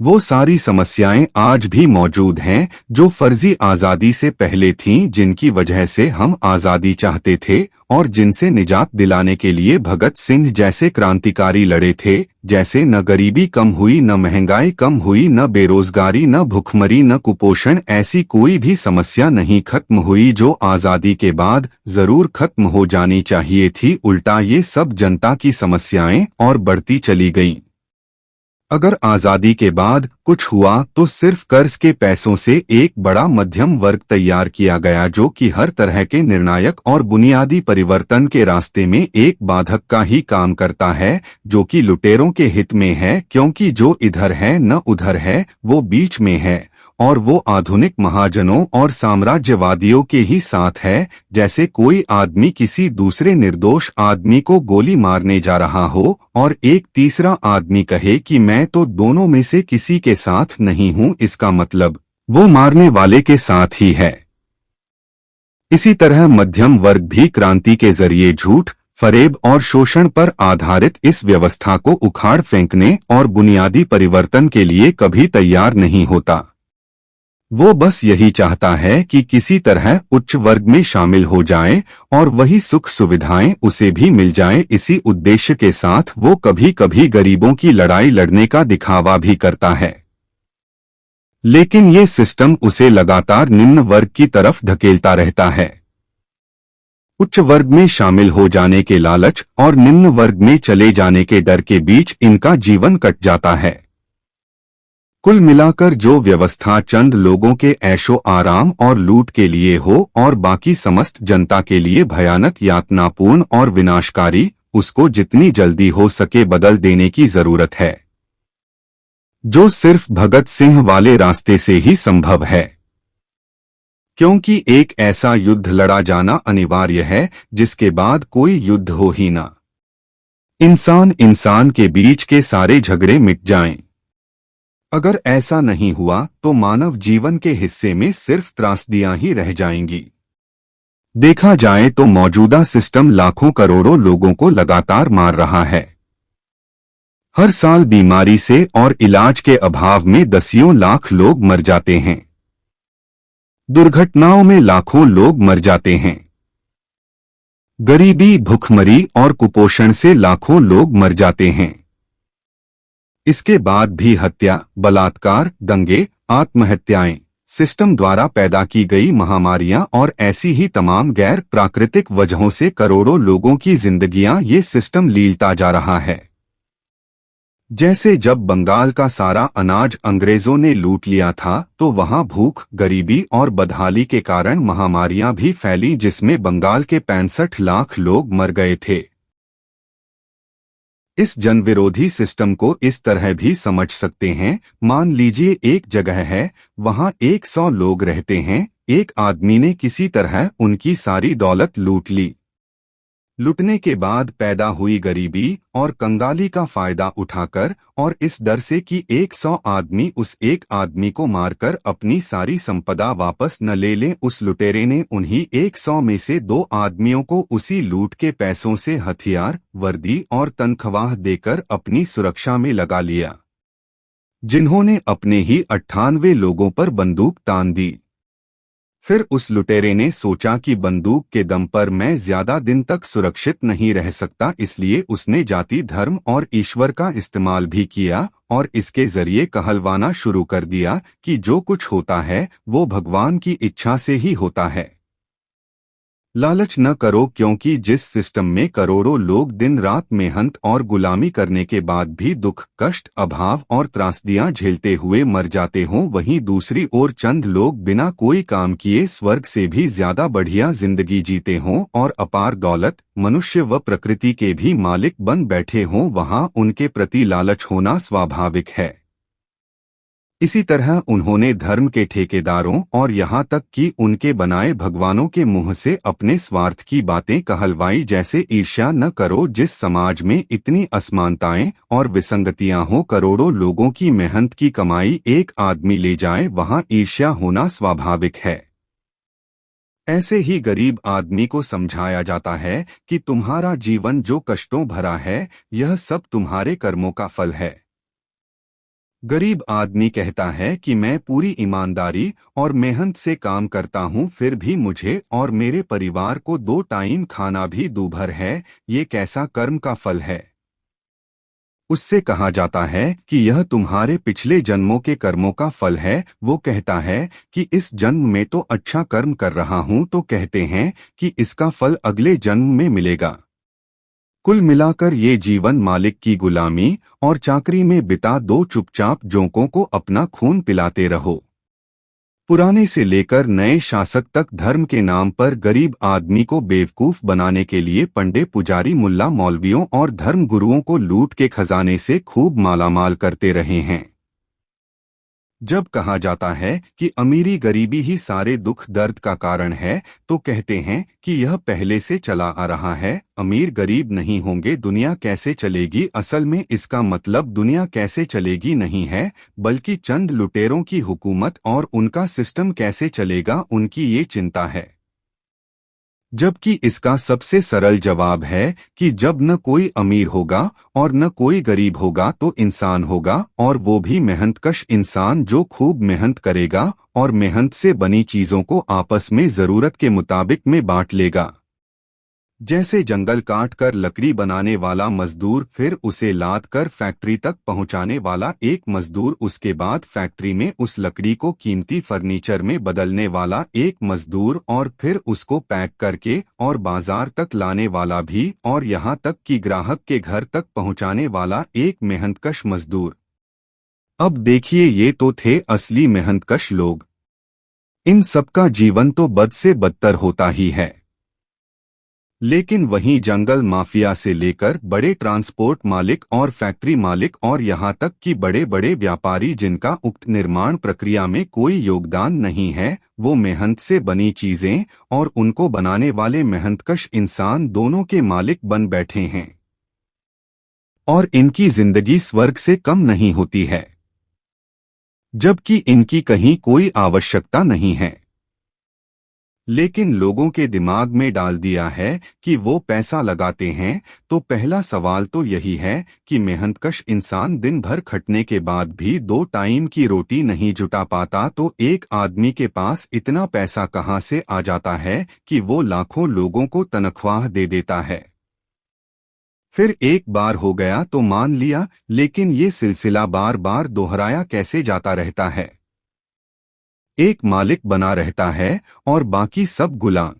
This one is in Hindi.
वो सारी समस्याएं आज भी मौजूद हैं जो फर्जी आज़ादी से पहले थीं, जिनकी वजह से हम आज़ादी चाहते थे और जिनसे निजात दिलाने के लिए भगत सिंह जैसे क्रांतिकारी लड़े थे। जैसे न गरीबी कम हुई, न महंगाई कम हुई, न बेरोजगारी, न भुखमरी, न कुपोषण, ऐसी कोई भी समस्या नहीं खत्म हुई जो आज़ादी के बाद जरूर खत्म हो जानी चाहिए थी। उल्टा ये सब जनता की समस्याएं और बढ़ती चली गईं। अगर आज़ादी के बाद कुछ हुआ तो सिर्फ कर्ज के पैसों से एक बड़ा मध्यम वर्ग तैयार किया गया जो कि हर तरह के निर्णायक और बुनियादी परिवर्तन के रास्ते में एक बाधक का ही काम करता है, जो कि लुटेरों के हित में है, क्योंकि जो इधर है न उधर है, वो बीच में है और वो आधुनिक महाजनों और साम्राज्यवादियों के ही साथ है। जैसे कोई आदमी किसी दूसरे निर्दोष आदमी को गोली मारने जा रहा हो और एक तीसरा आदमी कहे कि मैं तो दोनों में से किसी के साथ नहीं हूं, इसका मतलब वो मारने वाले के साथ ही है। इसी तरह मध्यम वर्ग भी क्रांति के जरिए झूठ, फरेब और शोषण पर आधारित इस व्यवस्था को उखाड़ फेंकने और बुनियादी परिवर्तन के लिए कभी तैयार नहीं होता। वो बस यही चाहता है कि किसी तरह उच्च वर्ग में शामिल हो जाए और वही सुख सुविधाएं उसे भी मिल जाएं। इसी उद्देश्य के साथ वो कभी कभी गरीबों की लड़ाई लड़ने का दिखावा भी करता है, लेकिन ये सिस्टम उसे लगातार निम्न वर्ग की तरफ धकेलता रहता है। उच्च वर्ग में शामिल हो जाने के लालच और निम्न वर्ग में चले जाने के डर के बीच इनका जीवन कट जाता है। कुल मिलाकर जो व्यवस्था चंद लोगों के ऐशो आराम और लूट के लिए हो और बाकी समस्त जनता के लिए भयानक, यातनापूर्ण और विनाशकारी, उसको जितनी जल्दी हो सके बदल देने की जरूरत है, जो सिर्फ भगत सिंह वाले रास्ते से ही संभव है। क्योंकि एक ऐसा युद्ध लड़ा जाना अनिवार्य है जिसके बाद कोई युद्ध हो ही ना। इंसान इंसान के बीच के सारे झगड़े मिट जाएं। अगर ऐसा नहीं हुआ तो मानव जीवन के हिस्से में सिर्फ त्रासदियां ही रह जाएंगी। देखा जाए तो मौजूदा सिस्टम लाखों करोड़ों लोगों को लगातार मार रहा है। हर साल बीमारी से और इलाज के अभाव में दसियों लाख लोग मर जाते हैं। दुर्घटनाओं में लाखों लोग मर जाते हैं। गरीबी, भुखमरी और कुपोषण से लाखों लोग मर जाते हैं। इसके बाद भी हत्या, बलात्कार, दंगे, आत्महत्याएं, सिस्टम द्वारा पैदा की गई महामारियां और ऐसी ही तमाम गैर प्राकृतिक वजहों से करोड़ों लोगों की जिंदगियां ये सिस्टम लीलता जा रहा है। जैसे जब बंगाल का सारा अनाज अंग्रेजों ने लूट लिया था तो वहां भूख, गरीबी और बदहाली के कारण महामारियां भी फैली जिसमें बंगाल के 65 लाख लोग मर गए थे। इस जनविरोधी सिस्टम को इस तरह भी समझ सकते हैं। मान लीजिए एक जगह है, वहां 100 लोग रहते हैं। एक आदमी ने किसी तरह उनकी सारी दौलत लूट ली। लूटने के बाद पैदा हुई गरीबी और कंगाली का फायदा उठाकर और इस डर से कि 100 आदमी उस एक आदमी को मारकर अपनी सारी संपदा वापस न ले लें, उस लुटेरे ने उन्हीं 100 में से 2 आदमियों को उसी लूट के पैसों से हथियार, वर्दी और तनख्वाह देकर अपनी सुरक्षा में लगा लिया, जिन्होंने अपने ही 98 लोगों पर बंदूक तान दी। फिर उस लुटेरे ने सोचा कि बंदूक के दम पर मैं ज्यादा दिन तक सुरक्षित नहीं रह सकता, इसलिए उसने जाति, धर्म और ईश्वर का इस्तेमाल भी किया और इसके जरिए कहलवाना शुरू कर दिया कि जो कुछ होता है वो भगवान की इच्छा से ही होता है। लालच न करो, क्योंकि जिस सिस्टम में करोड़ों लोग दिन रात मेहनत और गुलामी करने के बाद भी दुख, कष्ट, अभाव और त्रासदियां झेलते हुए मर जाते हों, वहीं दूसरी ओर चंद लोग बिना कोई काम किए स्वर्ग से भी ज्यादा बढ़िया जिंदगी जीते हों और अपार दौलत, मनुष्य व प्रकृति के भी मालिक बन बैठे हों, वहां उनके प्रति लालच होना स्वाभाविक है। इसी तरह उन्होंने धर्म के ठेकेदारों और यहाँ तक कि उनके बनाए भगवानों के मुंह से अपने स्वार्थ की बातें कहलवाई, जैसे ईर्ष्या न करो। जिस समाज में इतनी असमानताएं और विसंगतियां हो, करोड़ों लोगों की मेहनत की कमाई एक आदमी ले जाए, वहां ईर्ष्या होना स्वाभाविक है। ऐसे ही गरीब आदमी को समझाया जाता है कि तुम्हारा जीवन जो कष्टों भरा है, यह सब तुम्हारे कर्मों का फल है। गरीब आदमी कहता है कि मैं पूरी ईमानदारी और मेहनत से काम करता हूँ, फिर भी मुझे और मेरे परिवार को 2 टाइम खाना भी दूभर है। ये कैसा कर्म का फल है। उससे कहा जाता है कि यह तुम्हारे पिछले जन्मों के कर्मों का फल है। वो कहता है कि इस जन्म में तो अच्छा कर्म कर रहा हूँ, तो कहते हैं कि इसका फल अगले जन्म में मिलेगा। कुल मिलाकर ये जीवन मालिक की गुलामी और चाकरी में बिता दो, चुपचाप जोंकों को अपना खून पिलाते रहो। पुराने से लेकर नए शासक तक धर्म के नाम पर गरीब आदमी को बेवकूफ बनाने के लिए पंडे पुजारी मुल्ला मौलवियों और धर्म गुरुओं को लूट के खजाने से खूब मालामाल करते रहे हैं। जब कहा जाता है कि अमीरी गरीबी ही सारे दुख दर्द का कारण है, तो कहते हैं कि यह पहले से चला आ रहा है। अमीर गरीब नहीं होंगे दुनिया कैसे चलेगी। असल में इसका मतलब दुनिया कैसे चलेगी नहीं है, बल्कि चंद लुटेरों की हुकूमत और उनका सिस्टम कैसे चलेगा, उनकी ये चिंता है। जबकि इसका सबसे सरल जवाब है कि जब न कोई अमीर होगा और न कोई गरीब होगा तो इंसान होगा, और वो भी मेहनतकश इंसान जो खूब मेहनत करेगा और मेहनत से बनी चीजों को आपस में जरूरत के मुताबिक में बांट लेगा। जैसे जंगल काट कर लकड़ी बनाने वाला मजदूर, फिर उसे लाद कर फैक्ट्री तक पहुंचाने वाला एक मजदूर, उसके बाद फैक्ट्री में उस लकड़ी को कीमती फर्नीचर में बदलने वाला एक मजदूर, और फिर उसको पैक करके और बाजार तक लाने वाला भी, और यहाँ तक कि ग्राहक के घर तक पहुंचाने वाला एक मेहनतकश मजदूर। अब देखिए, ये तो थे असली मेहनतकश लोग। इन सबका जीवन तो बद से बदतर होता ही है। लेकिन वहीं जंगल माफिया से लेकर बड़े ट्रांसपोर्ट मालिक और फैक्ट्री मालिक और यहाँ तक कि बड़े बड़े व्यापारी, जिनका उक्त निर्माण प्रक्रिया में कोई योगदान नहीं है, वो मेहनत से बनी चीजें और उनको बनाने वाले मेहनतकश इंसान दोनों के मालिक बन बैठे हैं। और इनकी जिंदगी स्वर्ग से कम नहीं होती है, जबकि इनकी कहीं कोई आवश्यकता नहीं है। लेकिन लोगों के दिमाग में डाल दिया है कि वो पैसा लगाते हैं, तो पहला सवाल तो यही है कि मेहनतकश इंसान दिन भर खटने के बाद भी 2 टाइम की रोटी नहीं जुटा पाता, तो एक आदमी के पास इतना पैसा कहाँ से आ जाता है कि वो लाखों लोगों को तनख्वाह दे देता है। फिर एक बार हो गया तो मान लिया, लेकिन ये सिलसिला बार बार दोहराया कैसे जाता रहता है। एक मालिक बना रहता है और बाकी सब गुलाम।